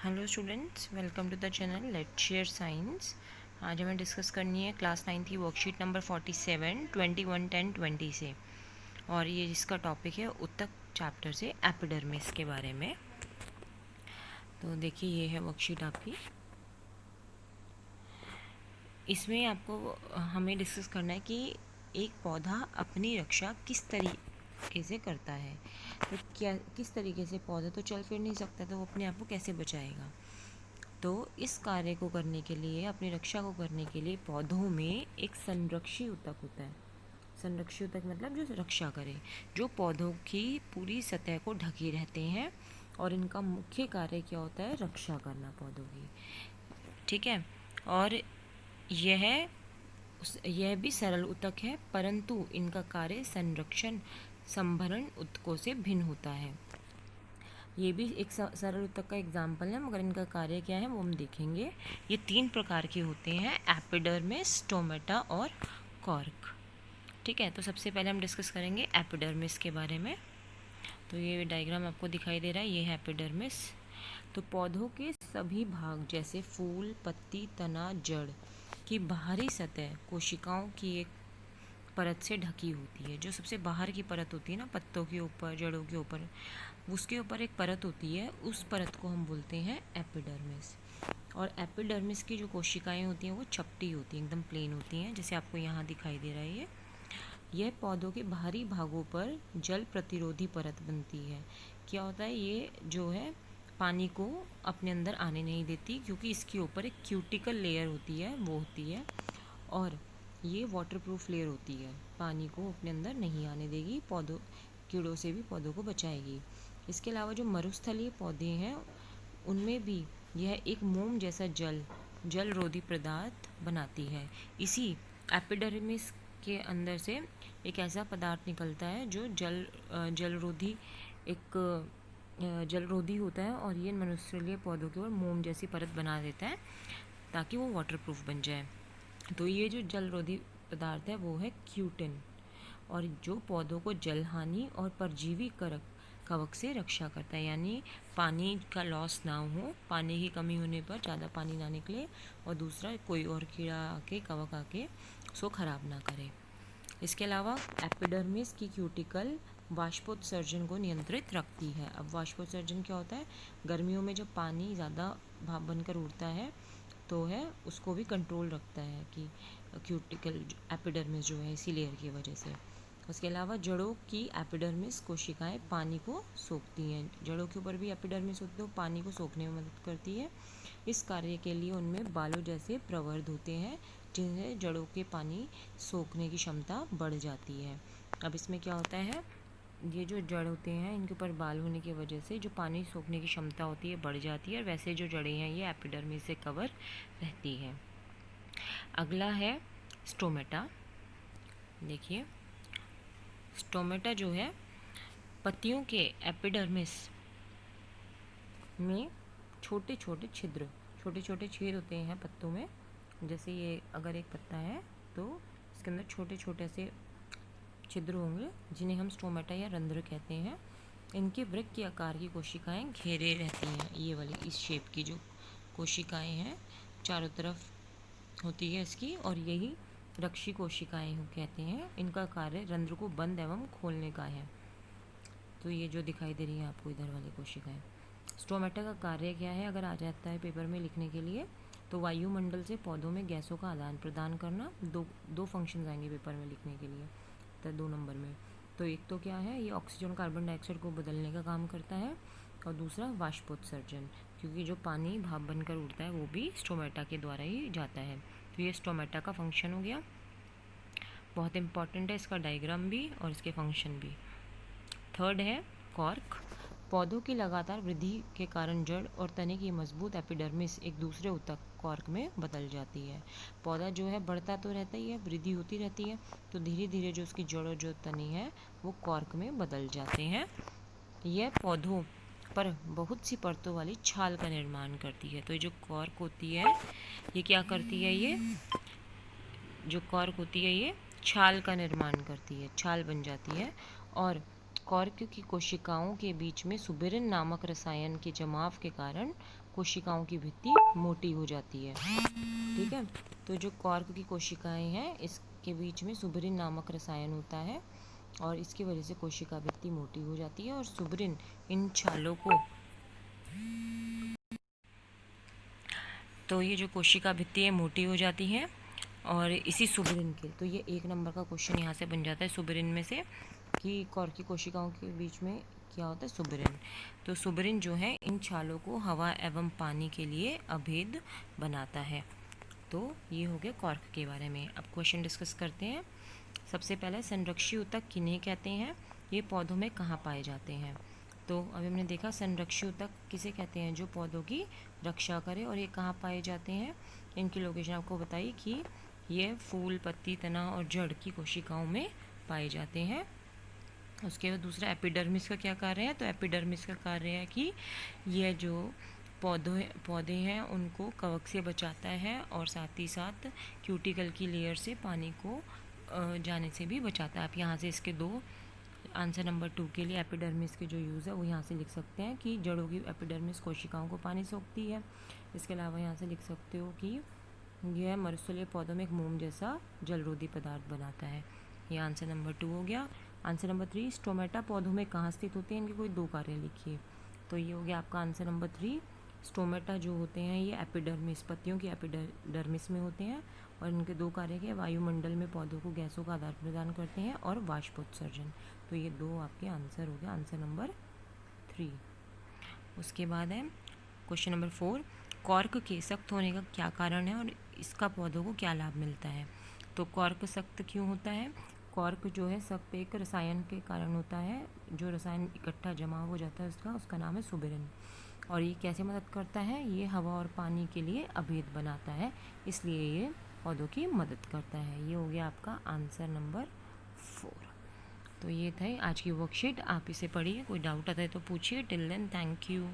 Hello students, welcome to the channel let's share science. आज हमें discuss करनी है क्लास 9 की वर्कशीट नंबर 47 21 10 20 से, और ये जिसका टॉपिक है उत्तक चैप्टर से एपिडर्मिस के बारे में। तो देखिए, ये है वर्कशीट आपकी। इसमें आपको हमें डिस्कस करना है कि एक पौधा अपनी रक्षा किस तरीके से करता है। तो क्या किस तरीके से, पौधा तो चल फिर नहीं सकता, तो वो अपने आप को कैसे बचाएगा। तो इस कार्य को करने के लिए, अपनी रक्षा को करने के लिए पौधों में एक संरक्षी ऊतक होता है। संरक्षी ऊतक मतलब जो रक्षा करे, जो पौधों की पूरी सतह को ढके रहते हैं, और इनका मुख्य कार्य क्या होता है, रक्षा करना पौधों की। ठीक है। और यह यह भी सरल ऊतक है, परंतु इनका कार्य संरक्षण संभरण ऊतकों से भिन्न होता है। ये भी एक सरल ऊतक का एग्जाम्पल है, मगर इनका कार्य क्या है वो हम देखेंगे। ये 3 प्रकार के होते हैं, एपिडर्मिस, स्टोमेटा और कॉर्क। ठीक है, तो सबसे पहले हम डिस्कस करेंगे एपिडर्मिस के बारे में। तो ये डायग्राम आपको दिखाई दे रहा है, ये है एपिडर्मिस। तो पौधों के सभी भाग जैसे फूल, पत्ती, तना, जड़ की बाहरी सतह कोशिकाओं की एक परत से ढकी होती है। जो सबसे बाहर की परत होती है ना, पत्तों के ऊपर, जड़ों के ऊपर, उसके ऊपर एक परत होती है, उस परत को हम बोलते हैं एपिडर्मिस। और एपिडर्मिस की जो कोशिकाएं होती हैं वो चपटी होती हैं, एकदम प्लेन होती हैं, जैसे आपको यहाँ दिखाई दे रहा है। यह पौधों के बाहरी भागों पर जल प्रतिरोधी परत बनती है। क्या होता है, ये जो है पानी को अपने अंदर आने नहीं देती, क्योंकि इसके ऊपर एक क्यूटिकल लेयर होती है, वो होती है। और ये वाटरप्रूफ लेयर होती है, पानी को अपने अंदर नहीं आने देगी, पौधों कीड़ों से भी पौधों को बचाएगी। इसके अलावा जो मरुस्थलीय पौधे हैं उनमें भी यह एक मोम जैसा जल रोधी पदार्थ बनाती है। इसी एपिडर्मिस के अंदर से एक ऐसा पदार्थ निकलता है जो जलरोधी एक जलरोधी होता है, और ये मनुष्यलीय पौधों के ऊपर मोम जैसी परत बना देता है ताकि वो वाटरप्रूफ बन जाए। तो ये जो जलरोधी पदार्थ है वो है क्यूटिन, और जो पौधों को जलहानि और परजीवी करक कवक से रक्षा करता है, यानी पानी का लॉस ना हो, पानी की कमी होने पर ज़्यादा पानी ना निकले, और दूसरा कोई और कीड़ा आके, कवक आके उसको ख़राब ना करे। इसके अलावा एपिडर्मिस की क्यूटिकल वाष्पोत्सर्जन को नियंत्रित रखती है। अब वाष्पोत्सर्जन क्या होता है, गर्मियों में जब पानी ज़्यादा भाप बनकर उड़ता है तो है उसको भी कंट्रोल रखता है, कि क्यूटिकल एपिडर्मिस जो है इसी लेयर की वजह से। उसके अलावा जड़ों की एपिडर्मिस कोशिकाएं पानी को सोखती हैं। जड़ों के ऊपर भी एपिडर्मिस होती है, तो पानी को सोखने में मदद करती है। इस कार्य के लिए उनमें बालों जैसे प्रवर्ध होते हैं, जिनसे जड़ों के पानी सोखने की क्षमता बढ़ जाती है। अब इसमें क्या होता है, ये जो जड़ होते हैं इनके ऊपर बाल होने की वजह से जो पानी सोखने की क्षमता होती है बढ़ जाती है, और वैसे जो जड़ें हैं ये एपिडर्मिस से कवर रहती है। अगला है स्टोमेटा। देखिए, स्टोमेटा जो है पत्तियों के एपिडर्मिस में छोटे छोटे छेद होते हैं पत्तों में। जैसे ये अगर एक पत्ता है तो इसके अंदर छोटे छोटे से छिद्र होंगे, जिन्हें हम स्टोमेटा या रंध्र कहते हैं। इनके वृक्क के आकार की कोशिकाएं घेरे रहती हैं। ये वाली इस शेप की जो कोशिकाएं हैं चारों तरफ होती है इसकी, और यही रक्षी कोशिकाएं कहते हैं। इनका कार्य रंध्र को बंद एवं खोलने का है। तो ये जो दिखाई दे रही है आपको इधर वाली कोशिकाएं, स्टोमेटा का कार्य क्या है अगर आ जाता है पेपर में लिखने के लिए, तो वायुमंडल से पौधों में गैसों का आदान प्रदान करना। दो फंक्शन आएंगे पेपर में लिखने के लिए, तो 2 नंबर में। तो एक तो क्या है, ये ऑक्सीजन कार्बन डाइऑक्साइड को बदलने का काम करता है, और दूसरा वाष्पोत्सर्जन, क्योंकि जो पानी भाप बनकर उड़ता है वो भी स्टोमेटा के द्वारा ही जाता है। तो ये स्टोमेटा का फंक्शन हो गया, बहुत इंपॉर्टेंट है इसका डायग्राम भी और इसके फंक्शन भी। थर्ड है कॉर्क। पौधों की लगातार वृद्धि के कारण जड़ और तने की मजबूत एपिडर्मिस एक दूसरे ऊतक कॉर्क में बदल जाती है। पौधा जो है बढ़ता तो रहता ही है, वृद्धि होती रहती है, तो धीरे धीरे जो उसकी जड़ और जो तने है वो कॉर्क में बदल जाते हैं। यह पौधों पर बहुत सी परतों वाली छाल का निर्माण करती है। तो ये जो कॉर्क होती है ये क्या करती है, ये जो कॉर्क होती है ये छाल का निर्माण करती है, छाल बन जाती है। और कॉर्क की कोशिकाओं के बीच में सुबेरिन नामक रसायन के जमाव के कारण कोशिकाओं की भित्ति मोटी हो जाती है। ठीक है, तो जो कॉर्क की कोशिकाएं हैं इसके बीच में सुबेरिन नामक रसायन होता है और इसकी वजह से कोशिका भित्ति मोटी हो जाती है और सुबेरिन इन छालों को, तो ये जो कोशिका भित्ति है मोटी हो जाती है और इसी सुबेरिन के, तो ये 1 नंबर का क्वेश्चन यहाँ से बन जाता है सुबेरिन में से कि कॉर्क की कोशिकाओं के बीच में क्या होता है, सुबेरिन। तो सुबेरिन जो है इन छालों को हवा एवं पानी के लिए अभेद बनाता है। तो ये हो गया कॉर्क के बारे में। अब क्वेश्चन डिस्कस करते हैं। सबसे पहले संरक्षी ऊतक किन्हें कहते हैं, ये पौधों में कहाँ पाए जाते हैं। तो अभी हमने देखा संरक्षी ऊतक किसे कहते हैं, जो पौधों की रक्षा करे, और ये कहाँ पाए जाते हैं, इनकी लोकेशन आपको बताई कि ये फूल, पत्ती, तना और जड़ की कोशिकाओं में पाए जाते हैं। उसके बाद दूसरा एपिडर्मिस का क्या कार्य है, तो एपिडर्मिस का कार्य है कि यह जो पौधे हैं उनको कवक से बचाता है और साथ ही साथ क्यूटिकल की लेयर से पानी को जाने से भी बचाता है। आप यहाँ से इसके 2 आंसर नंबर 2 के लिए एपिडर्मिस के जो यूज़ है वो यहाँ से लिख सकते हैं कि जड़ों की एपिडर्मिस कोशिकाओं को पानी सोखती है। इसके अलावा यहाँ से लिख सकते हो कि यह मरुस्थलीय पौधों में एक मोम जैसा जलरोधी पदार्थ बनाता है। ये आंसर नंबर 2 हो गया। आंसर नंबर 3, स्टोमेटा पौधों में कहाँ स्थित होते हैं, इनके कोई 2 कार्य लिखिए। तो ये हो गया आपका आंसर नंबर 3। स्टोमेटा जो होते हैं ये एपिडर्मिस, पत्तियों की एपिडर्मिस में होते हैं और इनके 2 कार्य के वायुमंडल में पौधों को गैसों का आदान प्रदान करते हैं और वाष्पोत्सर्जन। तो ये 2 आपके आंसर हो गया, आंसर नंबर 3। उसके बाद है क्वेश्चन नंबर 4, कॉर्क के सख्त होने का क्या कारण है और इसका पौधों को क्या लाभ मिलता है। तो कॉर्क सख्त क्यों होता है, कॉर्क जो है सख्त एक रसायन के कारण होता है, जो रसायन इकट्ठा जमा हो जाता है उसका नाम है सुबेरिन। और ये कैसे मदद करता है, ये हवा और पानी के लिए अभेद बनाता है, इसलिए ये पौधों की मदद करता है। ये हो गया आपका आंसर नंबर 4। तो ये था आज की वर्कशीट, आप इसे पढ़िए, कोई डाउट आता है तो पूछिए। Till then thank you.